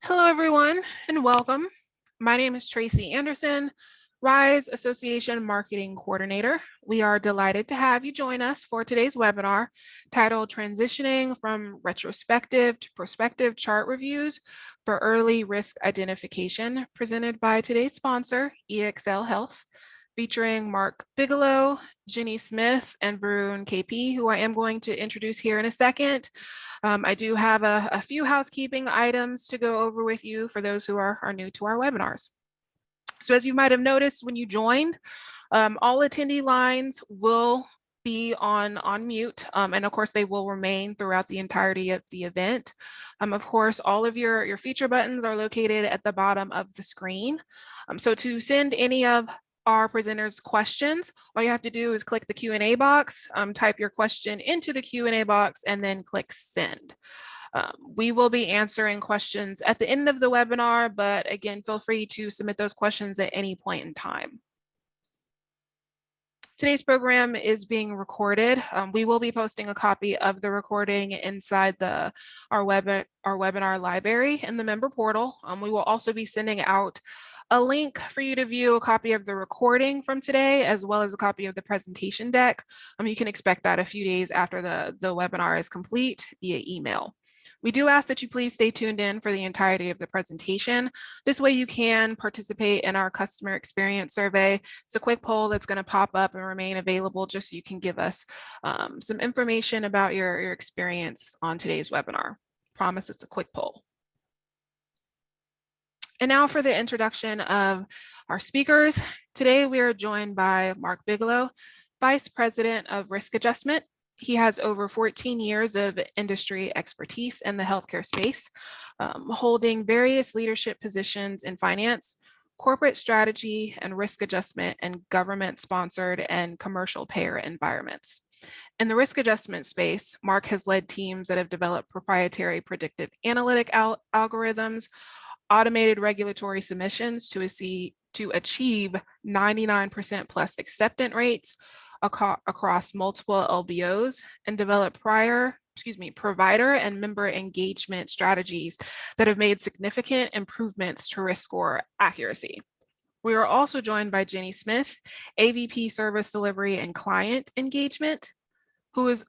Hello, everyone, and welcome. My name is Tracy Anderson, RISE Association Marketing Coordinator. We are delighted to have you join us for today's webinar titled Transitioning from Retrospective to Prospective Chart Reviews for Early Risk Identification, presented by today's sponsor, EXL Health, featuring Mark Bigelow, Jennie Smith, and Varun KP, who I am going to introduce here in a second. I do have a few housekeeping items to go over with you for those who are new to our webinars. So as you might have noticed when you joined, all attendee lines will be on mute, and of course they will remain throughout the entirety of the event. Of course, all of your feature buttons are located at the bottom of the screen. So to send any of our presenters' questions, all you have to do is click the Q&A box, type your question into the Q&A box, and then click send. We will be answering questions at the end of the webinar, but again, feel free to submit those questions at any point in time. Today's program is being recorded. We will be posting a copy of the recording inside our webinar library in the member portal. We will also be sending out a link for you to view a copy of the recording from today, as well as a copy of the presentation deck. You can expect that a few days after the webinar is complete via email. We do ask that you please stay tuned in for the entirety of the presentation. This way you can participate in our customer experience survey. It's a quick poll that's going to pop up and remain available just so you can give us some information about your experience on today's webinar. Promise it's a quick poll. And now for the introduction of our speakers. Today we are joined by Mark Bigelow, Vice President of Risk Adjustment. He has over 14 years of industry expertise in the healthcare space, holding various leadership positions in finance, corporate strategy, and risk adjustment in government-sponsored and commercial payer environments. In the risk adjustment space, Mark has led teams that have developed proprietary predictive analytic algorithms, automated regulatory submissions to achieve 99% plus acceptance rates across multiple LBOs, and develop provider and member engagement strategies that have made significant improvements to risk score accuracy. We are also joined by Jennie Smith, AVP Service Delivery and Client Engagement, who is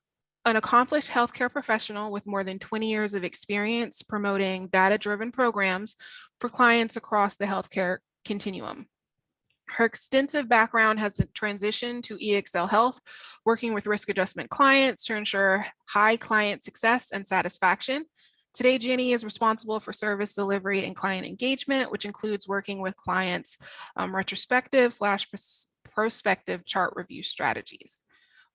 an accomplished healthcare professional with more than 20 years of experience promoting data-driven programs for clients across the healthcare continuum. Her extensive background has transitioned to EXL Health, working with risk adjustment clients to ensure high client success and satisfaction. Today, Jennie is responsible for service delivery and client engagement, which includes working with clients' retrospective/prospective chart review strategies.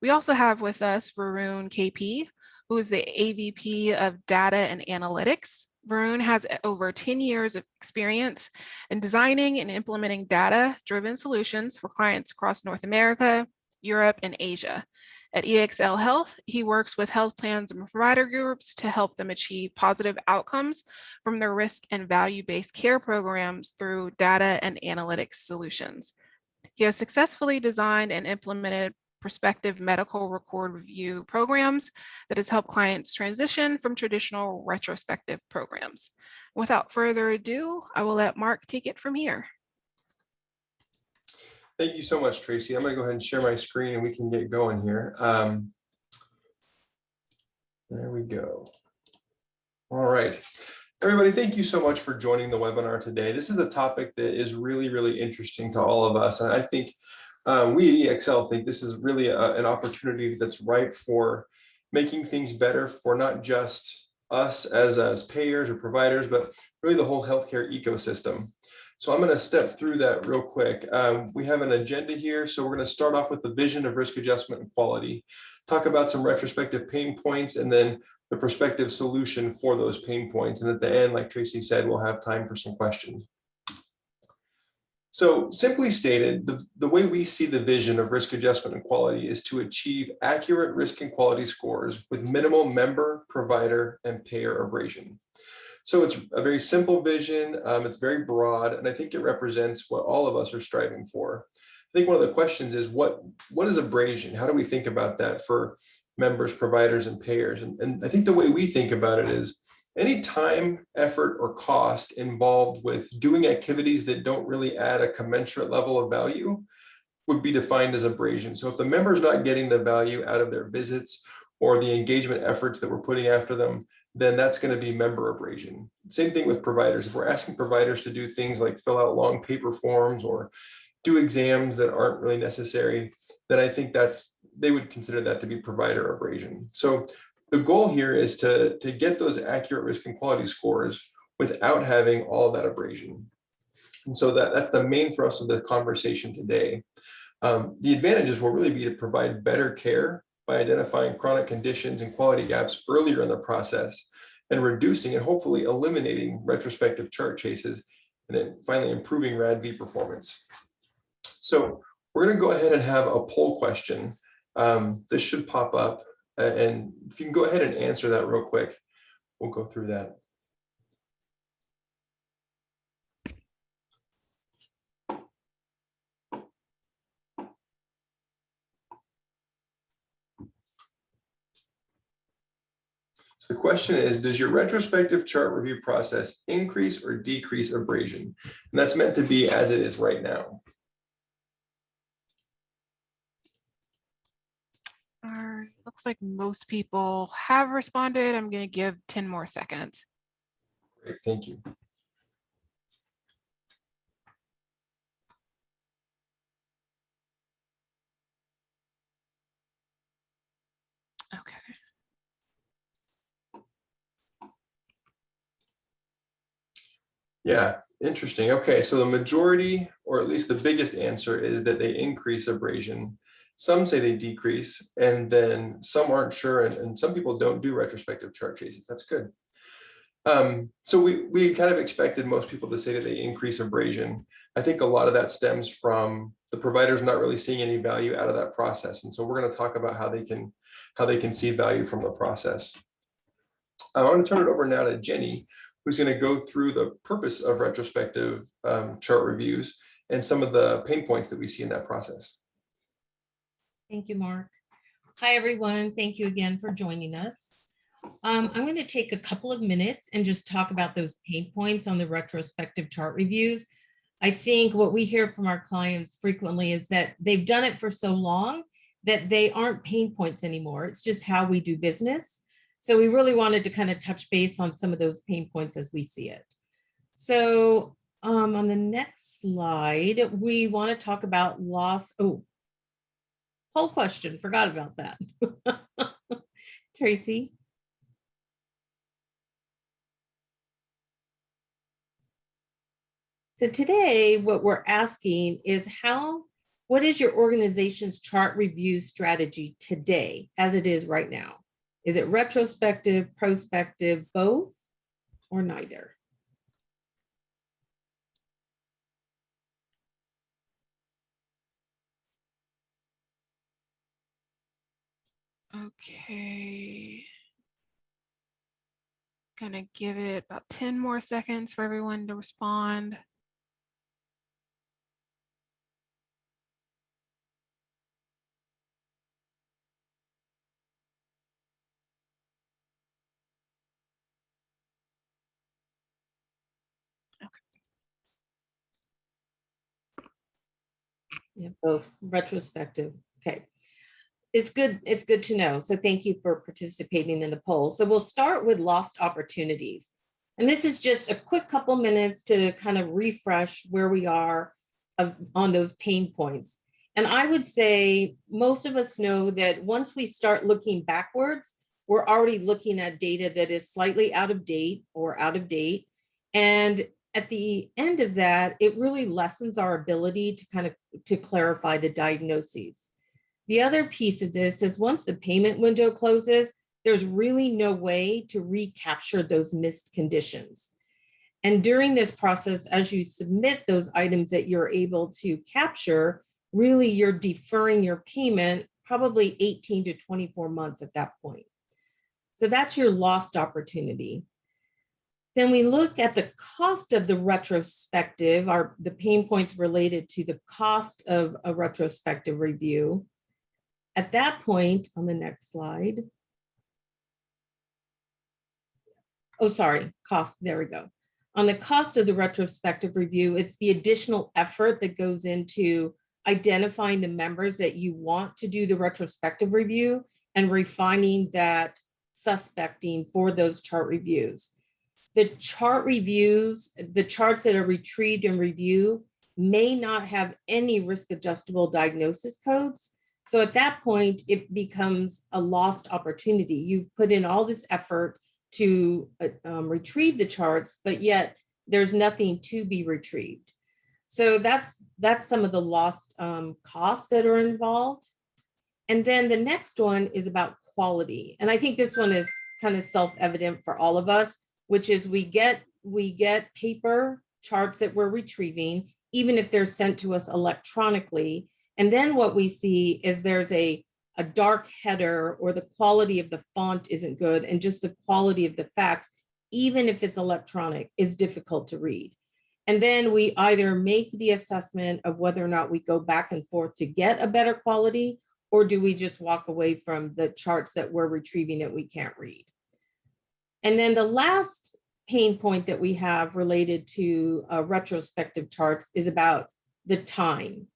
We also have with us Varun KP, who is the AVP of Data and Analytics. Varun has over 10 years of experience in designing and implementing data-driven solutions for clients across North America, Europe, and Asia. At EXL Health, he works with health plans and provider groups to help them achieve positive outcomes from their risk and value-based care programs through data and analytics solutions. He has successfully designed and implemented prospective medical record review programs that has helped clients transition from traditional retrospective programs. Without further ado, I will let Mark take it from here. Thank you so much, Tracy. I'm going to go ahead and share my screen and we can get going here. There we go. All right. Everybody, thank you so much for joining the webinar today. This is a topic that is really, really interesting to all of us. And I think we at EXL think this is really an opportunity that's ripe for making things better for not just us as payers or providers, but really the whole healthcare ecosystem. So I'm going to step through that real quick. We have an agenda here. So we're going to start off with the vision of risk adjustment and quality, talk about some retrospective pain points, and then the prospective solution for those pain points. And at the end, like Tracy said, we'll have time for some questions. So simply stated, the way we see the vision of risk adjustment and quality is to achieve accurate risk and quality scores with minimal member, provider, and payer abrasion. So it's a very simple vision, it's very broad, and I think it represents what all of us are striving for. I think one of the questions is what is abrasion? How do we think about that for members, providers, and payers? And I think the way we think about it is any time, effort, or cost involved with doing activities that don't really add a commensurate level of value would be defined as abrasion. So if the member's not getting the value out of their visits or the engagement efforts that we're putting after them, then that's going to be member abrasion. Same thing with providers. If we're asking providers to do things like fill out long paper forms or do exams that aren't really necessary, then I think they would consider that to be provider abrasion. So the goal here is to get those accurate risk and quality scores without having all that abrasion. And so that's the main thrust of the conversation today. The advantages will really be to provide better care by identifying chronic conditions and quality gaps earlier in the process and reducing and hopefully eliminating retrospective chart chases, and then finally improving RADV performance. So we're going to go ahead and have a poll question. This should pop up, and if you can go ahead and answer that real quick, we'll go through that. So the question is, does your retrospective chart review process increase or decrease abrasion? And that's meant to be as it is right now. Looks like most people have responded. I'm going to give 10 more seconds. Great, thank you. Okay. Yeah, interesting. Okay, so the majority, or at least the biggest answer, is that they increase abrasion. Some say they decrease, and then some aren't sure, and some people don't do retrospective chart chases. That's good. So we kind of expected most people to say that they increase abrasion. I think a lot of that stems from the providers not really seeing any value out of that process. And so we're going to talk about how they can see value from the process. I want to turn it over now to Jennie, who's going to go through the purpose of retrospective chart reviews and some of the pain points that we see in that process. Thank you, Mark. Hi, everyone. Thank you again for joining us. I'm going to take a couple of minutes and just talk about those pain points on the retrospective chart reviews. I think what we hear from our clients frequently is that they've done it for so long that they aren't pain points anymore. It's just how we do business. So we really wanted to kind of touch base on some of those pain points as we see it. So on the next slide, we want to talk about loss. Oh, poll question, forgot about that. Tracy. So today, what we're asking is what is your organization's chart review strategy today as it is right now? Is it retrospective, prospective, both, or neither? Okay. Gonna give it about 10 more seconds for everyone to respond. Yeah, both retrospective. Okay. It's good to know. So thank you for participating in the poll. So we'll start with lost opportunities. And this is just a quick couple minutes to kind of refresh where we are on those pain points. And I would say most of us know that once we start looking backwards, we're already looking at data that is slightly out of date or out of date. And at the end of that, it really lessens our ability to clarify the diagnoses. The other piece of this is once the payment window closes, there's really no way to recapture those missed conditions. And during this process, as you submit those items that you're able to capture, really you're deferring your payment probably 18 to 24 months at that point. So that's your lost opportunity. Then we look at the cost of the retrospective, the pain points related to the cost of a retrospective review. At that point, on the next slide, oh, sorry, cost, there we go. On the cost of the retrospective review, it's the additional effort that goes into identifying the members that you want to do the retrospective review and refining that suspecting for those chart reviews. The chart reviews, the charts that are retrieved and reviewed may not have any risk adjustable diagnosis codes. So at that point, it becomes a lost opportunity. You've put in all this effort to retrieve the charts, but yet there's nothing to be retrieved. So that's some of the lost costs that are involved. And then the next one is about quality. And I think this one is kind of self-evident for all of us, which is we get paper charts that we're retrieving, even if they're sent to us electronically. And then what we see is there's a dark header, or the quality of the font isn't good, and just the quality of the facts, even if it's electronic, is difficult to read. And then we either make the assessment of whether or not we go back and forth to get a better quality, or do we just walk away from the charts that we're retrieving that we can't read. And then the last pain point that we have related to retrospective charts is about the time.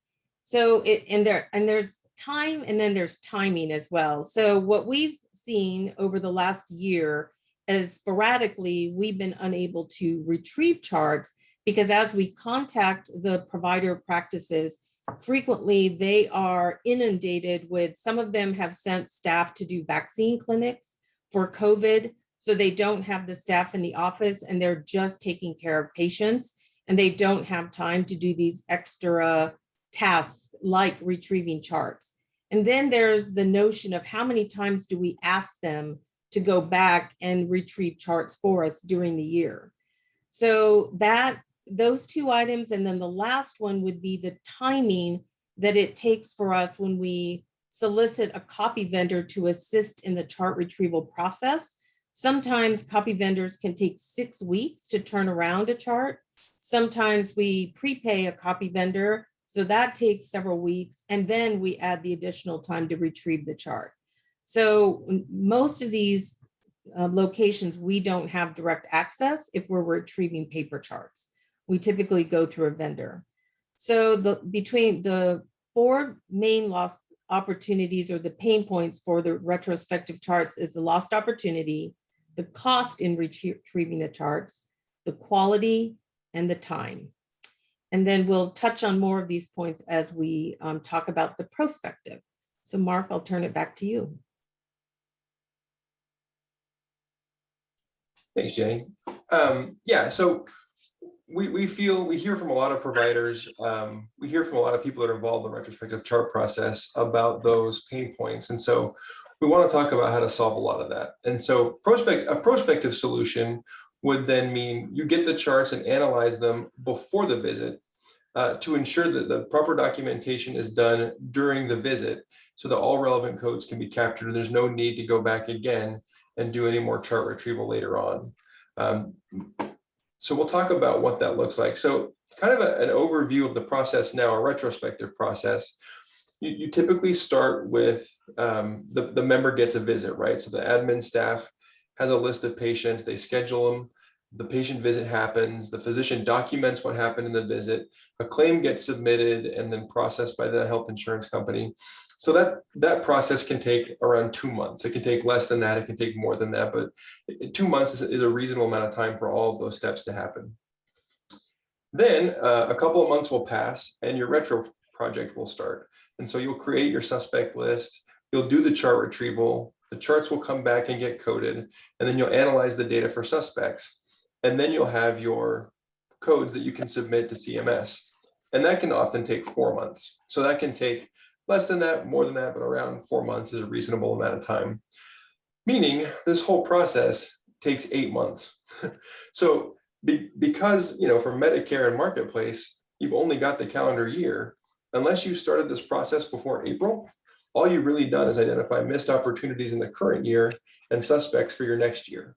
So there's time, and then there's timing as well. So what we've seen over the last year is sporadically we've been unable to retrieve charts, because as we contact the provider practices, frequently they are inundated with, some of them have sent staff to do vaccine clinics for COVID, so they don't have the staff in the office and they're just taking care of patients, and they don't have time to do these extra tasks like retrieving charts. And then there's the notion of how many times do we ask them to go back and retrieve charts for us during the year. So those two items, and then the last one would be the timing that it takes for us when we solicit a copy vendor to assist in the chart retrieval process. Sometimes copy vendors can take 6 weeks to turn around a chart. Sometimes we prepay a copy vendor, so that takes several weeks, and then we add the additional time to retrieve the chart. So most of these locations, we don't have direct access if we're retrieving paper charts. We typically go through a vendor. So between the 4 main lost opportunities, or the pain points for the retrospective charts, is the lost opportunity, the cost in retrieving the charts, the quality, and the time. And then we'll touch on more of these points as we talk about the prospective. So Mark, I'll turn it back to you. Thanks, Jenny. Yeah, so we hear from a lot of providers, we hear from a lot of people that are involved in the retrospective chart process about those pain points. And so we want to talk about how to solve a lot of that. And so a prospective solution would then mean you get the charts and analyze them before the visit to ensure that the proper documentation is done during the visit, so that all relevant codes can be captured and there's no need to go back again and do any more chart retrieval later on. So we'll talk about what that looks like. So kind of an overview of the process now, a retrospective process. You typically start with the member gets a visit, right? So the admin staff has a list of patients, they schedule them, the patient visit happens, the physician documents what happened in the visit, a claim gets submitted and then processed by the health insurance company. So that process can take around 2 months. It can take less than that, it can take more than that, but 2 months is a reasonable amount of time for all of those steps to happen. Then a couple of months will pass and your retro project will start. And so you'll create your suspect list, you'll do the chart retrieval, the charts will come back and get coded, and then you'll analyze the data for suspects. And then you'll have your codes that you can submit to CMS. And that can often take 4 months. So that can take less than that, more than that, but around 4 months is a reasonable amount of time. Meaning this whole process takes 8 months. So because, for Medicare and Marketplace, you've only got the calendar year, unless you started this process before April, all you've really done is identify missed opportunities in the current year and suspects for your next year.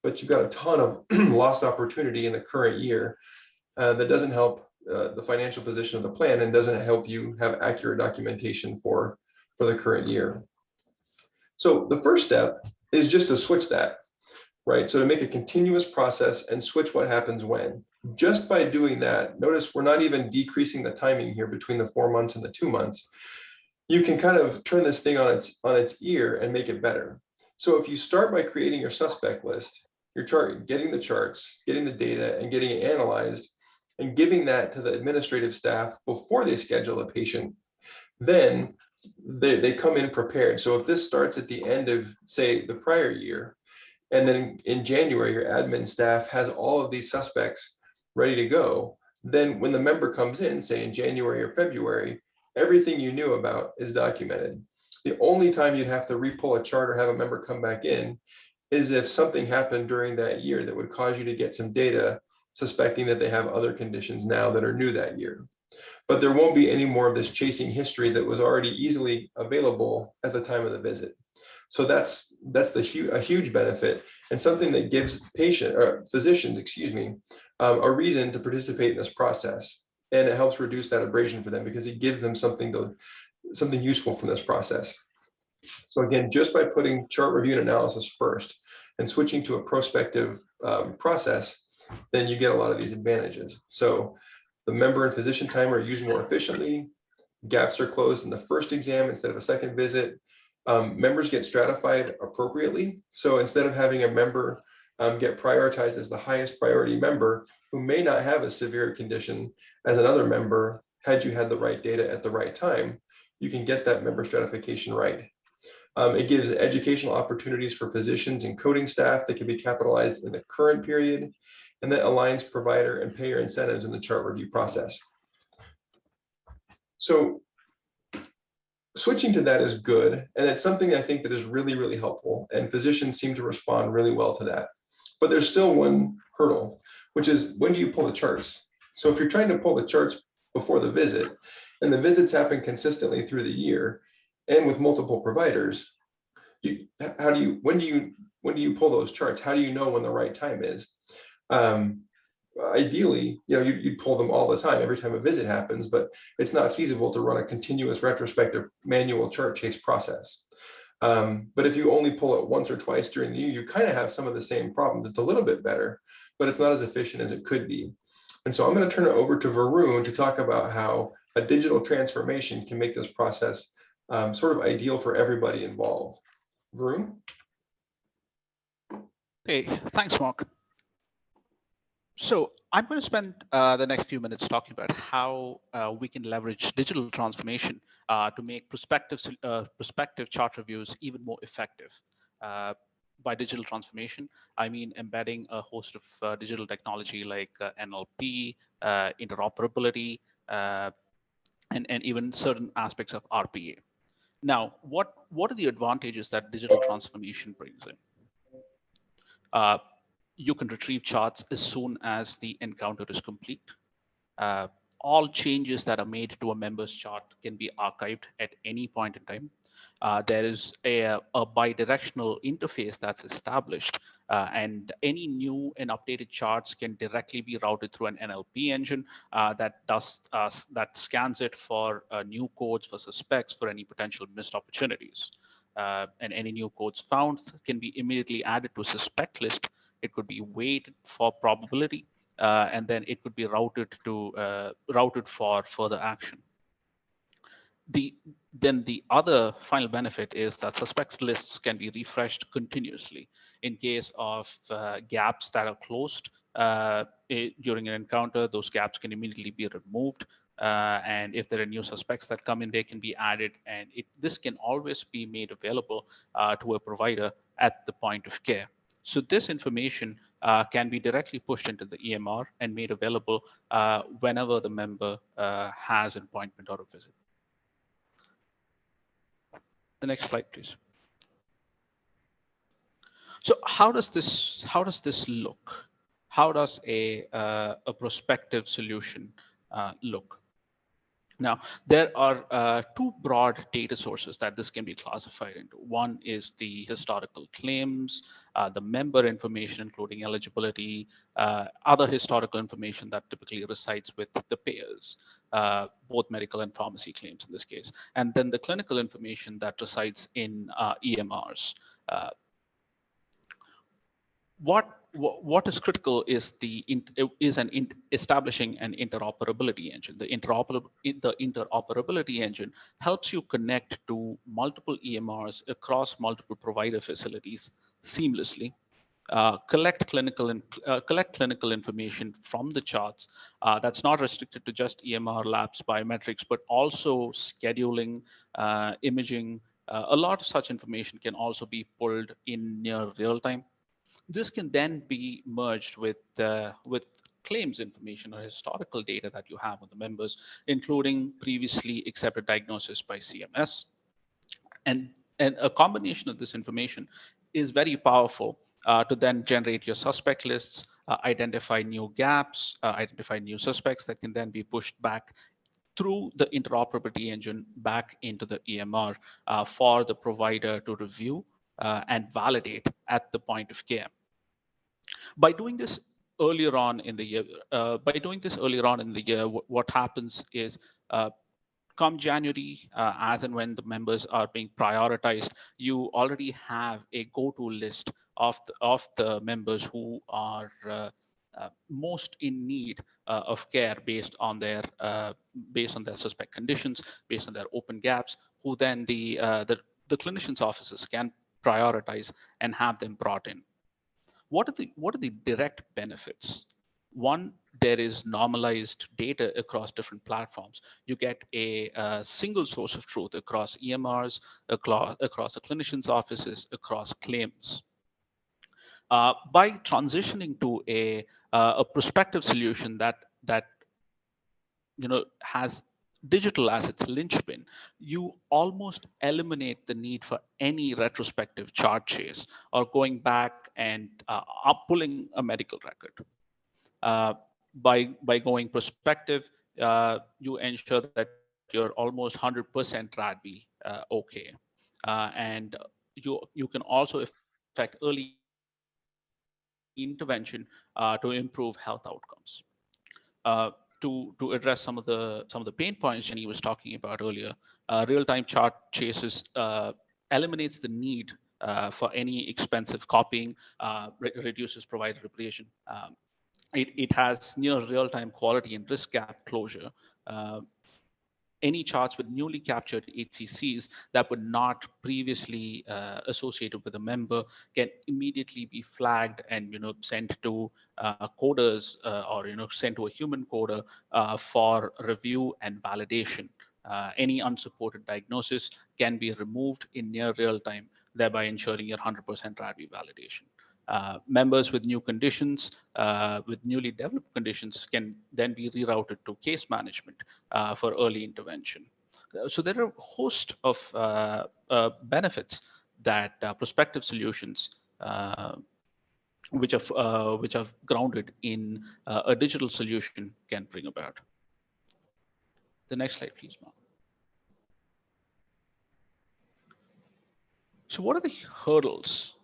But you've got a ton of lost opportunity in the current year that doesn't help the financial position of the plan and doesn't help you have accurate documentation for the current year. So the first step is just to switch that. right? So to make a continuous process and switch what happens when. Just by doing that, notice we're not even decreasing the timing here between the 4 months and the 2 months. You can kind of turn this thing on its ear and make it better. So if you start by creating your suspect list, your chart, getting the charts, getting the data and getting it analyzed and giving that to the administrative staff before they schedule a patient, then they come in prepared. So if this starts at the end of, say, the prior year, and then in January, your admin staff has all of these suspects ready to go, then when the member comes in, say in January or February, everything you knew about is documented. The only time you'd have to re-pull a chart or have a member come back in is if something happened during that year that would cause you to get some data suspecting that they have other conditions now that are new that year. But there won't be any more of this chasing history that was already easily available at the time of the visit. So that's a huge benefit and something that gives physicians, a reason to participate in this process. And it helps reduce that abrasion for them because it gives them something useful from this process. So again, just by putting chart review and analysis first and switching to a prospective process, then you get a lot of these advantages. So the member and physician time are used more efficiently. Gaps are closed in the first exam instead of a second visit. Members get stratified appropriately. So instead of having a member get prioritized as the highest priority member who may not have a severe condition as another member, had you had the right data at the right time, you can get that member stratification right. It gives educational opportunities for physicians and coding staff that can be capitalized in the current period, and that aligns provider and payer incentives in the chart review process. So switching to that is good, and it's something I think that is really, really helpful, and physicians seem to respond really well to that. But there's still one hurdle, which is when do you pull the charts? So if you're trying to pull the charts before the visit, and the visits happen consistently through the year, and with multiple providers, when do you pull those charts? How do you know when the right time is? Ideally, you'd pull them all the time, every time a visit happens, but it's not feasible to run a continuous retrospective manual chart chase process. But if you only pull it once or twice during the year, you kind of have some of the same problems. It's a little bit better, but it's not as efficient as it could be. And so I'm going to turn it over to Varun to talk about how a digital transformation can make this process sort of ideal for everybody involved. Varun? Hey, thanks, Mark. So I'm going to spend the next few minutes talking about how we can leverage digital transformation to make prospective chart reviews even more effective. By digital transformation, I mean embedding a host of digital technology like NLP, interoperability, and even certain aspects of RPA. Now, what are the advantages that digital transformation brings in? You can retrieve charts as soon as the encounter is complete. All changes that are made to a member's chart can be archived at any point in time. There is a bidirectional interface that's established, and any new and updated charts can directly be routed through an NLP engine that scans it for new codes for suspects for any potential missed opportunities. And any new codes found can be immediately added to a suspect list. It could be weighted for probability, and then it could be routed for further action. Then the other final benefit is that suspect lists can be refreshed continuously in case of gaps that are closed during an encounter. Those gaps can immediately be removed. And if there are new suspects that come in, they can be added. And this can always be made available to a provider at the point of care. So this information can be directly pushed into the EMR and made available whenever the member has an appointment or a visit. The next slide, please. So how does this look? How does a prospective solution look? Now, there are two broad data sources that this can be classified into. One is the historical claims, the member information, including eligibility, other historical information that typically resides with the payors, both medical and pharmacy claims in this case, and then the clinical information that resides in EMRs. what is critical is establishing an interoperability engine. The interoperability engine helps you connect to multiple EMRs across multiple provider facilities seamlessly. Collect clinical information from the charts. That's not restricted to just EMR labs biometrics, but also scheduling, imaging. A lot of such information can also be pulled in near real time. This can then be merged with claims information or historical data that you have on the members, including previously accepted diagnosis by CMS. And a combination of this information is very powerful to then generate your suspect lists, identify new gaps, identify new suspects that can then be pushed back through the interoperability engine back into the EMR for the provider to review and validate at the point of care. By doing this earlier on in the year, what happens is come January, as and when the members are being prioritized, you already have a go-to list of the members who are most in need of care based on their suspect conditions, based on their open gaps, who then the clinicians' offices can prioritize and have them brought in. What are the direct benefits? One, there is normalized data across different platforms. You get a single source of truth across EMRs, across the clinicians' offices, across claims. By transitioning to a prospective solution that has digital as its linchpin, you almost eliminate the need for any retrospective chart chase or going back and pulling a medical record. By going prospective, you ensure that you're almost 100% RADB okay, and you can also effect early intervention to improve health outcomes. To address some of the pain points Jennie was talking about earlier, real-time chart chases eliminates the need for any expensive copying, reduces provider abrasion. It has near real-time quality and risk gap closure. Any charts with newly captured HCCs that were not previously associated with a member can immediately be flagged and sent to coders or sent to a human coder for review and validation. Any unsupported diagnosis can be removed in near real time, thereby ensuring your 100% RADV validation. Members with new conditions, with newly developed conditions, can then be rerouted to case management for early intervention. So there are a host of benefits that prospective solutions, which are grounded in a digital solution, can bring about. The next slide, please, Mark. So what are the hurdles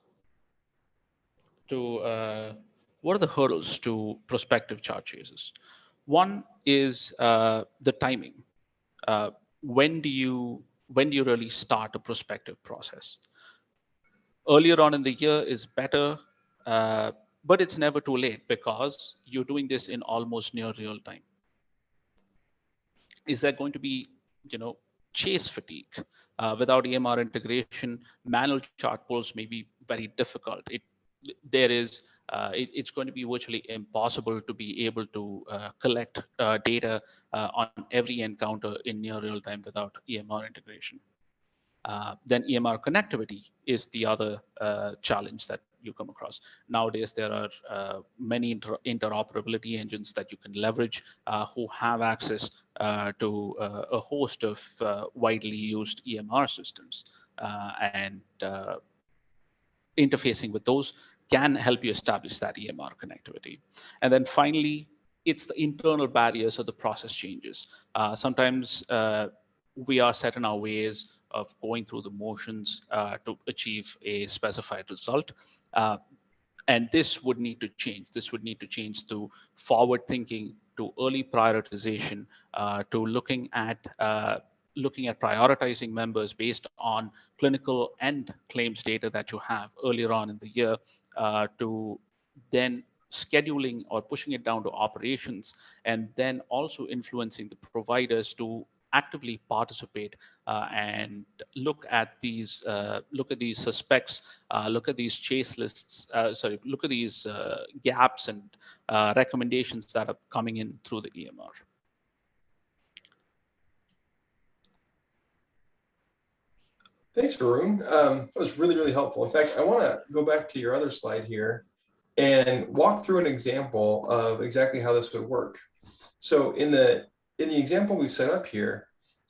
to prospective chart chases? One is the timing. When do you really start a prospective process? Earlier on in the year is better, but it's never too late because you're doing this in almost near real time. Is there going to be chase fatigue? Without EMR integration, manual chart pulls may be very difficult. It's going to be virtually impossible to be able to collect data on every encounter in near real time without EMR integration. Then EMR connectivity is the other challenge that you come across. Nowadays, there are many interoperability engines that you can leverage who have access to a host of widely used EMR systems, and interfacing with those can help you establish that EMR connectivity. And then finally, it's the internal barriers of the process changes. Sometimes we are set in our ways of going through the motions to achieve a specified result. And this would need to change. This would need to change to forward thinking, to early prioritization, to looking at prioritizing members based on clinical and claims data that you have earlier on in the year, to then scheduling or pushing it down to operations, and then also influencing the providers to actively participate and look at these suspects, look at these chase lists, look at these gaps and recommendations that are coming in through the EMR. Thanks, Varun. That was really, really helpful. In fact, I want to go back to your other slide here and walk through an example of exactly how this would work. So in the example we've set up here,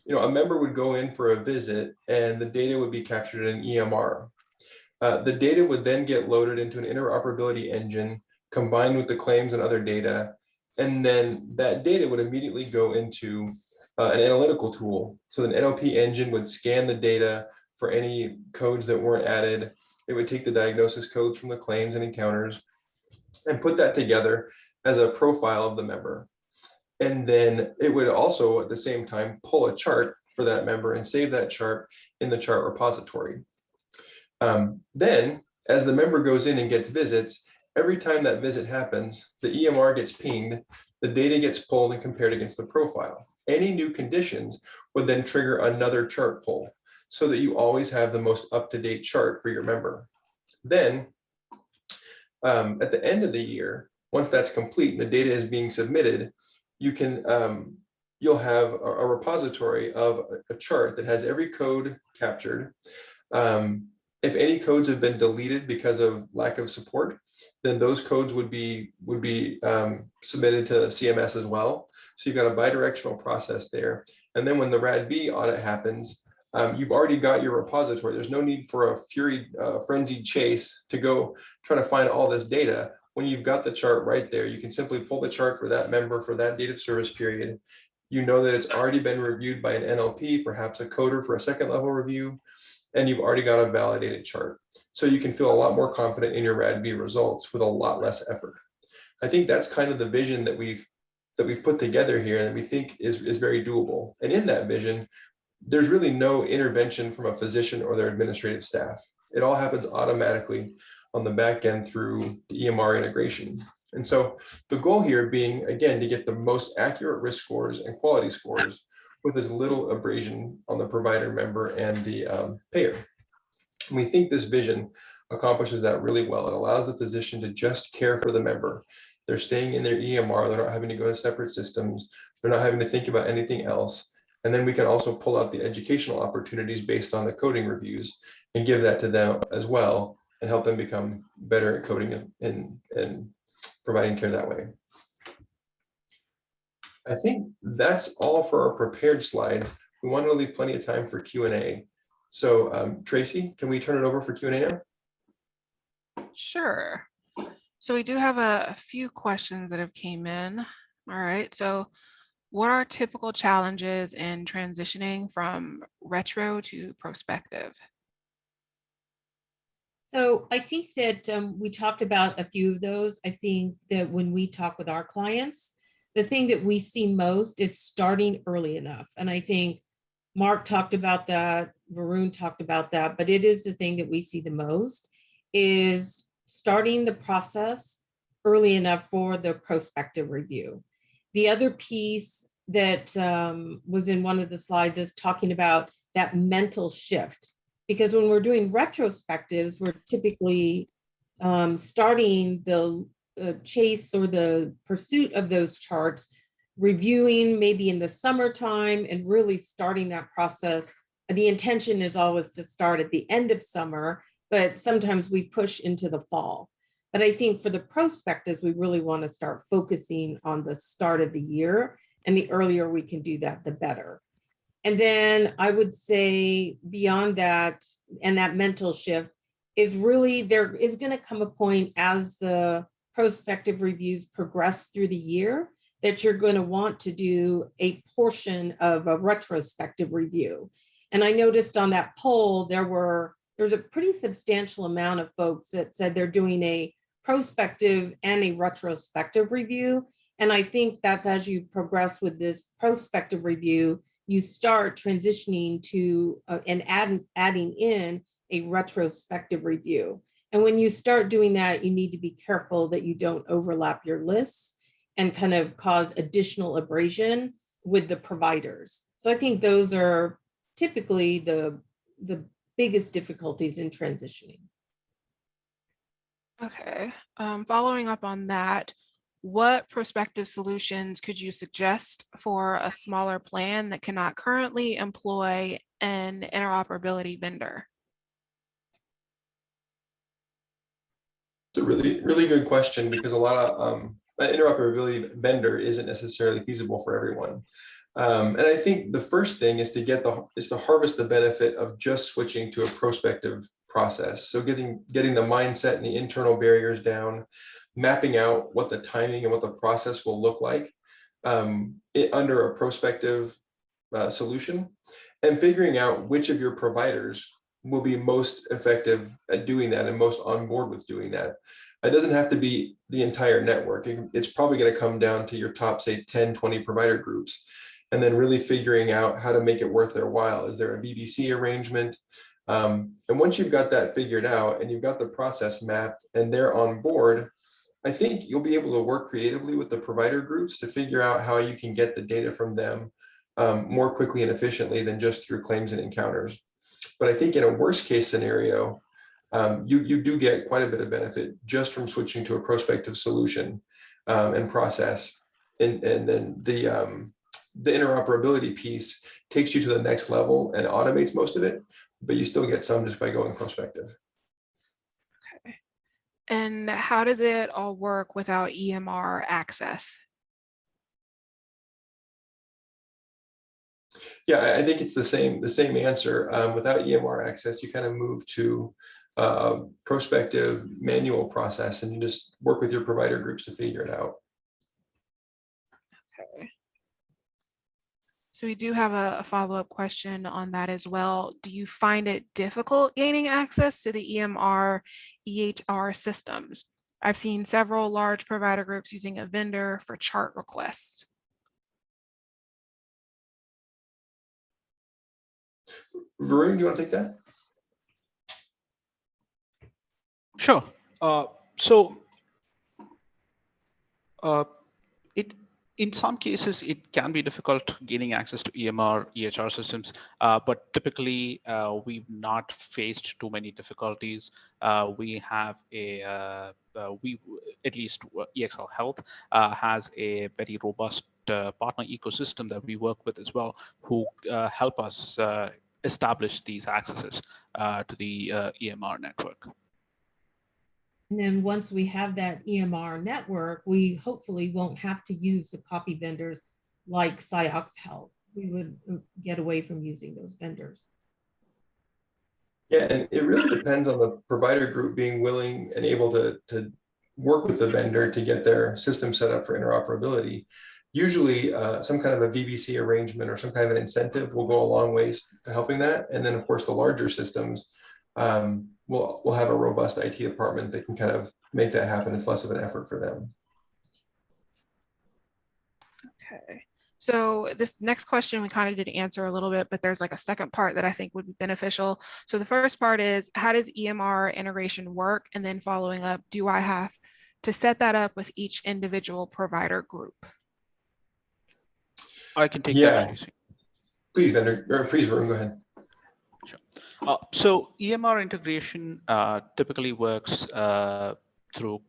a member would go in for a visit and the data would be captured in an EMR. The data would then get loaded into an interoperability engine combined with the claims and other data. And then that data would immediately go into an analytical tool. So the NLP engine would scan the data for any codes that weren't added. It would take the diagnosis codes from the claims and encounters and put that together as a profile of the member. And then it would also at the same time pull a chart for that member and save that chart in the chart repository. Then as the member goes in and gets visits, every time that visit happens, the EMR gets pinged, the data gets pulled and compared against the profile. Any new conditions would then trigger another chart pull so that you always have the most up-to-date chart for your member. Then at the end of the year, once that's complete and the data is being submitted, you can you'll have a repository of a chart that has every code captured. If any codes have been deleted because of lack of support, then those codes would be submitted to CMS as well. So you've got a bidirectional process there. And then when the RADB audit happens, you've already got your repository. There's no need for a frenzied chase to go try to find all this data. When you've got the chart right there, you can simply pull the chart for that member for that date of service period. You know that it's already been reviewed by an NLP, perhaps a coder for a second level review, and you've already got a validated chart. So you can feel a lot more confident in your RADB results with a lot less effort. I think that's kind of the vision that we've put together here that we think is very doable. And in that vision, there's really no intervention from a physician or their administrative staff. It all happens automatically on the back end through the EMR integration. And so the goal here being, again, to get the most accurate risk scores and quality scores with as little abrasion on the provider member and the payer. And we think this vision accomplishes that really well. It allows the physician to just care for the member. They're staying in their EMR. They're not having to go to separate systems. They're not having to think about anything else. And then we can also pull out the educational opportunities based on the coding reviews and give that to them as well and help them become better at coding and providing care that way. I think that's all for our prepared slide. We want to leave plenty of time for Q&A. So Tracy, can we turn it over for Q&A now? Sure. So we do have a few questions that have came in. All right. So what are typical challenges in transitioning from retro to prospective? So I think that we talked about a few of those. I think that when we talk with our clients, the thing that we see most is starting early enough. And I think Mark talked about that, Varun talked about that, but it is the thing that we see the most is starting the process early enough for the prospective review. The other piece that was in one of the slides is talking about that mental shift. Because when we're doing retrospectives, we're typically starting the chase or the pursuit of those charts, reviewing maybe in the summertime and really starting that process. The intention is always to start at the end of summer, but sometimes we push into the fall. But I think for the prospectives, we really want to start focusing on the start of the year, and the earlier we can do that, the better. And then I would say beyond that, and that mental shift is really, there is going to come a point as the prospective reviews progress through the year that you're going to want to do a portion of a retrospective review. And I noticed on that poll, there's a pretty substantial amount of folks that said they're doing a prospective and a retrospective review. And I think that's as you progress with this prospective review, you start transitioning to and adding in a retrospective review. And when you start doing that, you need to be careful that you don't overlap your lists and kind of cause additional abrasion with the providers. So I think those are typically the biggest difficulties in transitioning. Okay, following up on that, what prospective solutions could you suggest for a smaller plan that cannot currently employ an interoperability vendor? It's a really, really good question, because a lot of an interoperability vendor isn't necessarily feasible for everyone. And I think the first thing is to harvest the benefit of just switching to a prospective process. So getting the mindset and the internal barriers down, mapping out what the timing and what the process will look like under a prospective solution, and figuring out which of your providers will be most effective at doing that and most on board with doing that. It doesn't have to be the entire network. It's probably going to come down to your top, say, 10, 20 provider groups, and then really figuring out how to make it worth their while. Is there a BBC arrangement? And once you've got that figured out and you've got the process mapped and they're on board, I think you'll be able to work creatively with the provider groups to figure out how you can get the data from them more quickly and efficiently than just through claims and encounters. But I think in a worst case scenario, you do get quite a bit of benefit just from switching to a prospective solution and process. And then the interoperability piece takes you to the next level and automates most of it, but you still get some just by going prospective. Okay. And how does it all work without EMR access? Yeah, I think it's the same answer. Without EMR access, you kind of move to prospective manual process, and you just work with your provider groups to figure it out. Okay. So we do have a follow-up question on that as well. Do you find it difficult gaining access to the EMR, EHR systems? I've seen several large provider groups using a vendor for chart requests. Varun, do you want to take that? Sure. It in some cases it can be difficult gaining access to EMR, EHR systems, but typically we've not faced too many difficulties. We have at least EXL Health has a very robust partner ecosystem that we work with as well, who help us establish these accesses to the EMR network. And then once we have that EMR network, we hopefully won't have to use the copy vendors like Ciox Health. We would get away from using those vendors. Yeah, and it really depends on the provider group being willing and able to work with the vendor to get their system set up for interoperability. Usually some kind of a VBC arrangement or some kind of an incentive will go a long ways to helping that. And then of course the larger systems we'll have a robust IT department that can kind of make that happen. It's less of an effort for them. Okay. So this next question we kind of did answer a little bit, but there's like a second part that I think would be beneficial. So the first part is, how does EMR integration work? And then following up, do I have to set that up with each individual provider group? I can take Yeah. that. Please, vendor, or please, Varun, go ahead. Sure. So EMR integration typically works through.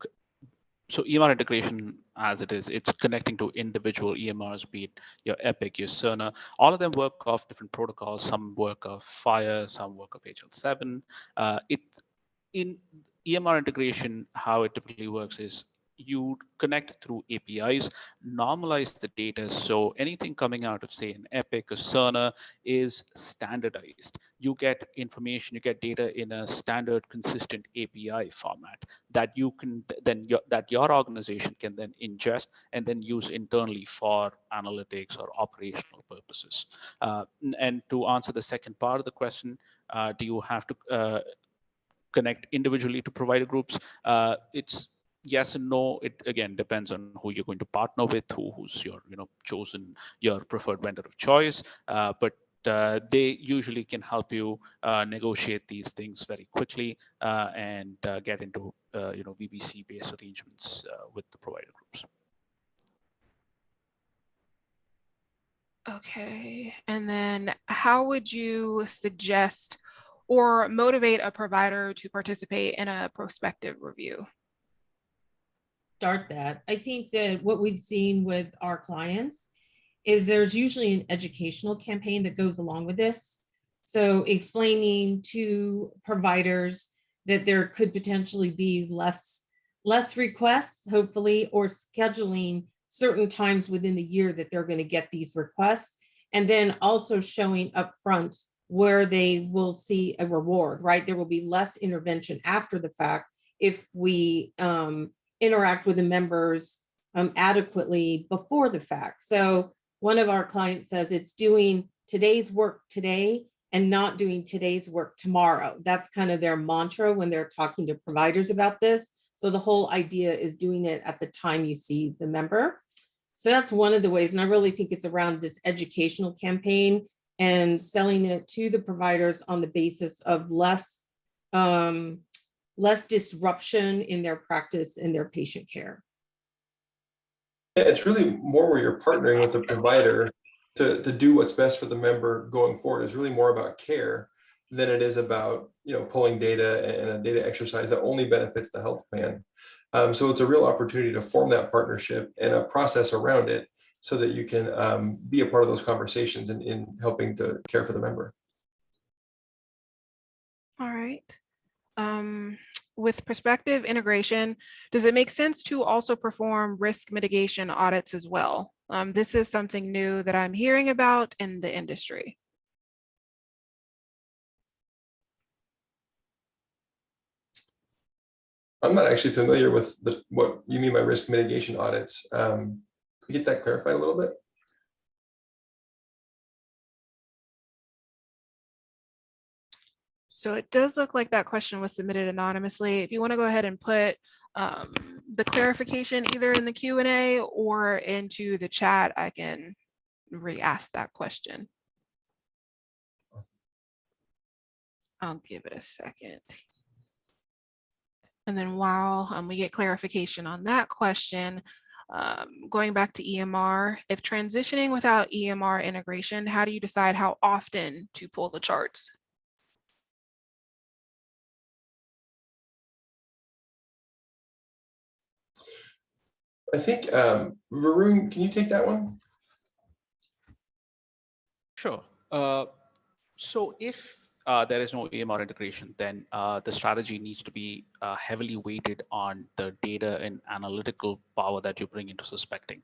So EMR integration, as it is, it's connecting to individual EMRs, be it your Epic, your Cerner. All of them work off different protocols. Some work off FHIR, some work off HL7. In EMR integration, how it typically works is you connect through APIs, normalize the data. So anything coming out of, say, an Epic or Cerner is standardized. You get information, you get data in a standard, consistent API format that you can then that your organization can then ingest and then use internally for analytics or operational purposes. And to answer the second part of the question, do you have to connect individually to provider groups? It's yes and no. It again depends on who you're going to partner with, who's your chosen, your preferred vendor of choice. But they usually can help you negotiate these things very quickly and get into VBC-based arrangements with the provider groups. Okay, and then how would you suggest or motivate a provider to participate in a prospective review? Start that. I think that what we've seen with our clients is there's usually an educational campaign that goes along with this. So explaining to providers that there could potentially be less requests, hopefully, or scheduling certain times within the year that they're going to get these requests. And then also showing up front where they will see a reward, right? There will be less intervention after the fact if we interact with the members adequately before the fact. So one of our clients says it's doing today's work today and not doing today's work tomorrow. That's kind of their mantra when they're talking to providers about this. So the whole idea is doing it at the time you see the member. So that's one of the ways. And I really think it's around this educational campaign and selling it to the providers on the basis of less disruption in their practice and their patient care. It's really more where you're partnering with the provider to do what's best for the member going forward. Is really more about care than it is about pulling data and a data exercise that only benefits the health plan. So it's a real opportunity to form that partnership and a process around it so that you can be a part of those conversations in helping to care for the member. All right. With prospective integration, does it make sense to also perform risk mitigation audits as well? This is something new that I'm hearing about in the industry. I'm not actually familiar with what you mean by risk mitigation audits. Can you get that clarified a little bit? So it does look like that question was submitted anonymously. If you want to go ahead and put the clarification either in the Q&A or into the chat, I can re-ask that question. I'll give it a second. And then while we get clarification on that question, going back to EMR, if transitioning without EMR integration, how do you decide how often to pull the charts? I think, Varun, can you take that one? Sure. So if there is no EMR integration, then the strategy needs to be heavily weighted on the data and analytical power that you bring into suspecting.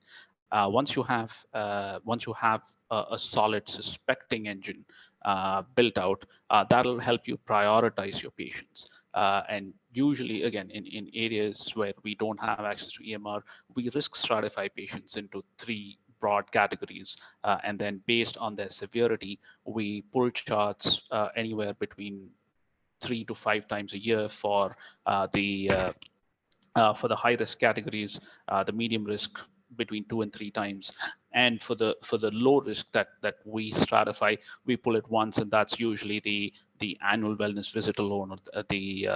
Once you have a solid suspecting engine built out, that'll help you prioritize your patients. And usually, again, in areas where we don't have access to EMR, we risk stratify patients into 3 broad categories, and then based on their severity, we pull charts anywhere between 3 to 5 times a year for the high risk categories, the medium risk between 2 and 3 times, and for the low risk that we stratify, we pull it once, and that's usually the annual wellness visit alone, or the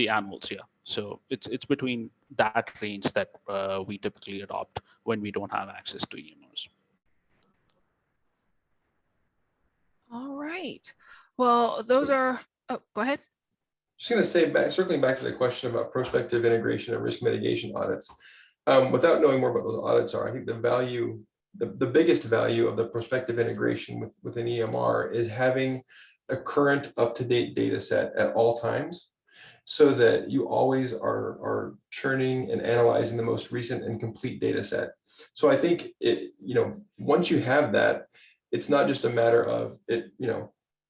annuals. Yeah, so it's between that range that we typically adopt when we don't have access to EMRs. All right. Well, those are. Oh, go ahead. Just going to say, circling back to the question about prospective integration and risk mitigation audits, without knowing more about those audits are, I think the biggest value of the prospective integration with an EMR is having a current up-to-date data set at all times, so that you always are churning and analyzing the most recent and complete data set. So I think once you have that, it's not just a matter of it,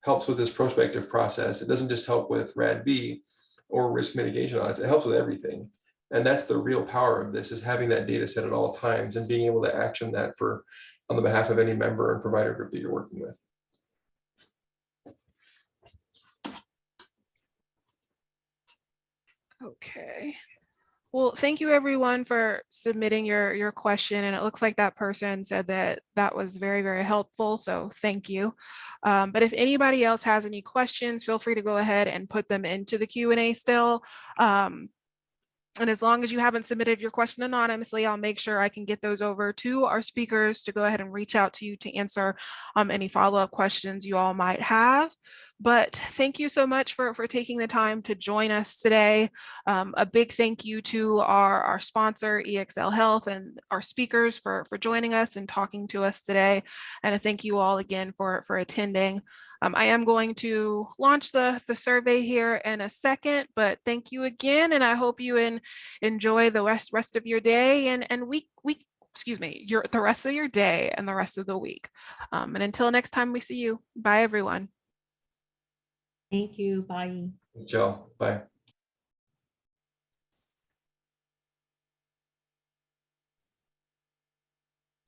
helps with this prospective process. It doesn't just help with RADV or risk mitigation audits, it helps with everything. And that's the real power of this, is having that data set at all times and being able to action that on the behalf of any member and provider group that you're working with. Okay. Well, thank you everyone for submitting your question. And it looks like that person said that that was very, very helpful. So thank you. But if anybody else has any questions, feel free to go ahead and put them into the Q&A still. And as long as you haven't submitted your question anonymously, I'll make sure I can get those over to our speakers to go ahead and reach out to you to answer any follow-up questions you all might have. But thank you so much for taking the time to join us today. A big thank you to our sponsor, EXL Health, and our speakers for joining us and talking to us today. And a thank you all again for attending. I am going to launch the survey here in a second, but thank you again. And I hope you enjoy the rest of your day and week, excuse me, the rest of your day and the rest of the week. And until next time we see you, bye everyone. Thank you. Bye. Joe, bye.